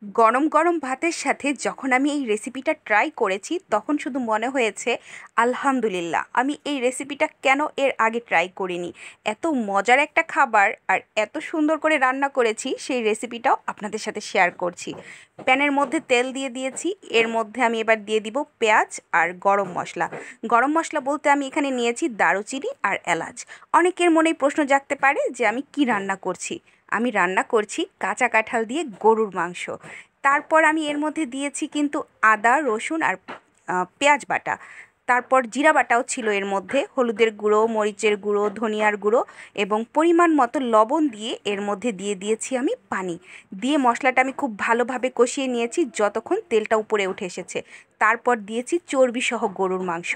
গরম গরম ভাতের সাথে যখন আমি এই রেসিপিটা ট্রাই করেছি তখন শুধু মনে হয়েছে আলহামদুলিল্লাহ, আমি এই রেসিপিটা কেন এর আগে ট্রাই করিনি। এত মজার একটা খাবার আর এত সুন্দর করে রান্না করেছি, সেই রেসিপিটাও আপনাদের সাথে শেয়ার করছি। প্যানের মধ্যে তেল দিয়ে দিয়েছি, এর মধ্যে আমি এবার দিয়ে দিব পেঁয়াজ আর গরম মশলা। গরম মশলা বলতে আমি এখানে নিয়েছি দারুচিনি আর এলাচ। অনেকের মনেই প্রশ্ন জাগতে পারে যে আমি কি রান্না করছি। আমি রান্না করছি কাঁচা কাঁঠাল দিয়ে গরুর মাংস। তারপর আমি এর মধ্যে দিয়েছি কিন্তু আদা, রসুন আর পেঁয়াজ বাটা। তারপর জিরা বাটাও ছিল এর মধ্যে, হলুদের গুঁড়ো, মরিচের গুঁড়ো, ধনিয়ার গুঁড়ো এবং পরিমাণ মতো লবণ দিয়ে এর মধ্যে দিয়ে দিয়েছি আমি পানি। দিয়ে মশলাটা আমি খুব ভালোভাবে কষিয়ে নিয়েছি যতক্ষণ তেলটা উপরে উঠে এসেছে। তারপর দিয়েছি চর্বিসহ গরুর মাংস।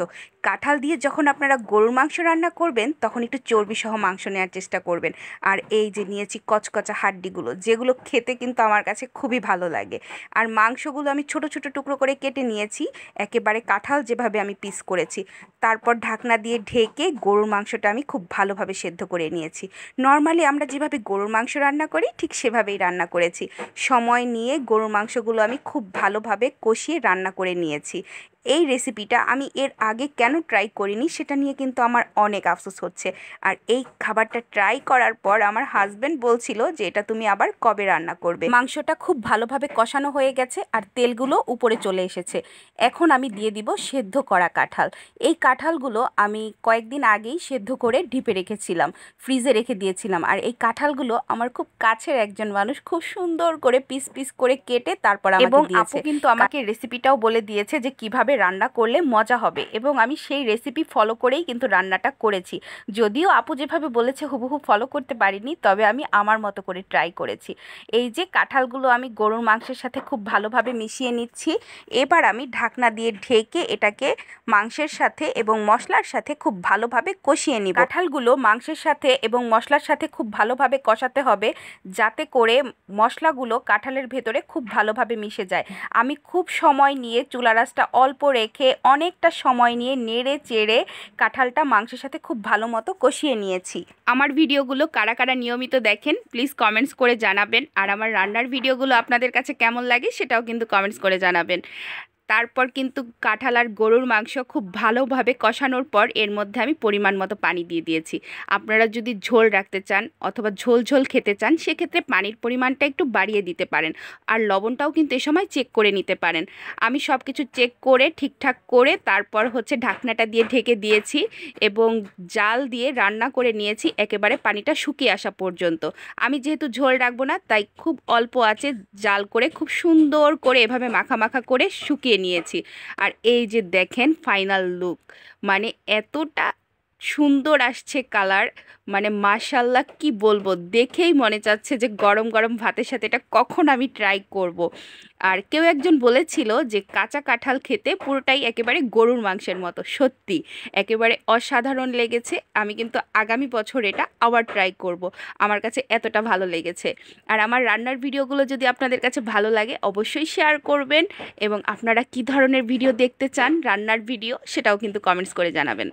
কাঁঠাল দিয়ে যখন আপনারা গরুর মাংস রান্না করবেন তখন একটু চর্বিসহ মাংস নেওয়ার চেষ্টা করবেন। আর এই যে নিয়েছি কচকচা হাড্ডিগুলো, যেগুলো খেতে কিন্তু আমার কাছে খুবই ভালো লাগে। আর মাংসগুলো আমি ছোট ছোট টুকরো করে কেটে নিয়েছি, একেবারে কাঁঠাল যেভাবে আমি পিস করেছি। তারপর ঢাকনা দিয়ে ঢেকে গরুর মাংসটা আমি খুব ভালোভাবে সেদ্ধ করে নিয়েছি। নর্মালি আমরা যেভাবে গরুর মাংস রান্না করি ঠিক সেভাবেই রান্না করেছি। সময় নিয়ে গরুর মাংসগুলো আমি খুব ভালোভাবে কষিয়ে রান্না করে নিয়েছি। এই রেসিপিটা আমি এর আগে কেন ট্রাই করিনি সেটা নিয়ে কিন্তু আমার অনেক আফসোস হচ্ছে। আর এই খাবারটা ট্রাই করার পর আমার হাজব্যান্ড বলছিল যে এটা তুমি আবার কবে রান্না করবে। মাংসটা খুব ভালোভাবে কষানো হয়ে গেছে আর তেলগুলো উপরে চলে এসেছে। এখন আমি দিয়ে দিব সেদ্ধ করা কাঁঠাল। এই কাঁঠালগুলো আমি কয়েকদিন আগেই সেদ্ধ করে ঢিপে রেখেছিলাম, ফ্রিজে রেখে দিয়েছিলাম। আর এই কাঁঠালগুলো আমার খুব কাছের একজন মানুষ খুব সুন্দর করে পিস পিস করে কেটে তারপর আমাকে দিয়েছে। আপু কিন্তু আমাকে রেসিপিটাও বলে দিয়েছে যে কিভাবে রান্না করলে মজা হবে, এবং আমি সেই রেসিপি ফলো করেই কিন্তু রান্নাটা করেছি। যদিও আপু যেভাবে বলেছে হুবহু ফলো করতে পারিনি, তবে আমি আমার মতো করে ট্রাই করেছি। এই যে কাঁঠালগুলো আমি গরুর মাংসের সাথে খুব ভালোভাবে মিশিয়ে নিচ্ছি। এবার আমি ঢাকনা দিয়ে ঢেকে এটাকে মাংসের সাথে এবং মশলার সাথে খুব ভালোভাবে কষিয়ে নিব। কাঁঠালগুলো মাংসের সাথে এবং মশলার সাথে খুব ভালোভাবে কষাতে হবে, যাতে করে মশলাগুলো কাঁঠালের ভেতরে খুব ভালোভাবে মিশে যায়। আমি খুব সময় নিয়ে চুলা আঁচটা অল্প রেখে অনেকটা সময় নিয়ে নেড়ে চেড়ে কাঁঠালটা মাংসের সাথে খুব ভালো মতো কষিয়ে নিয়েছি। আমার ভিডিওগুলো কারা কারা নিয়মিত দেখেন প্লিজ কমেন্টস করে জানাবেন, আর আমার রান্নার ভিডিওগুলো আপনাদের কাছে কেমন লাগে সেটাও কিন্তু কমেন্টস করে জানাবেন। তারপর কিন্তু কাঁঠাল আর গরুর মাংস খুব ভালোভাবে কষানোর পর এর মধ্যে আমি পরিমাণ মতো পানি দিয়ে দিয়েছি। আপনারা যদি ঝোল রাখতে চান অথবা ঝোল ঝোল খেতে চান সেক্ষেত্রে পানির পরিমাণটা একটু বাড়িয়ে দিতে পারেন, আর লবণটাও কিন্তু এ সময় চেক করে নিতে পারেন। আমি সব কিছু চেক করে ঠিকঠাক করে তারপর ঢাকনাটা দিয়ে ঢেকে দিয়েছি এবং জাল দিয়ে রান্না করে নিয়েছি একেবারে পানিটা শুকিয়ে আসা পর্যন্ত। আমি যেহেতু ঝোল রাখবো না তাই খুব অল্প আঁচে জাল করে খুব সুন্দর করে এভাবে মাখা মাখা করে শুকিয়ে নিয়েছি। আর এই যে দেখেন ফাইনাল লুক, মানে এতটা সুন্দর আসছে কালার, মানে মাশাল্লাহ কি বলবো, দেখেই মনে চাচ্ছে যে গরম গরম ভাতের সাথে এটা কখন আমি ট্রাই করব। আর কেউ একজন বলেছিল যে কাঁচা কাঁঠাল খেতে পুরোটাই একেবারে গরুর মাংসের মতো, সত্যি একেবারে অসাধারণ লেগেছে। আমি কিন্তু আগামী বছর এটা আবার ট্রাই করব, আমার কাছে এতটা ভালো লেগেছে। আর আমার রান্নার ভিডিওগুলো যদি আপনাদের কাছে ভালো লাগে অবশ্যই শেয়ার করবেন, এবং আপনারা কি ধরনের ভিডিও দেখতে চান রান্নার ভিডিও সেটাও কিন্তু কমেন্টস করে জানাবেন।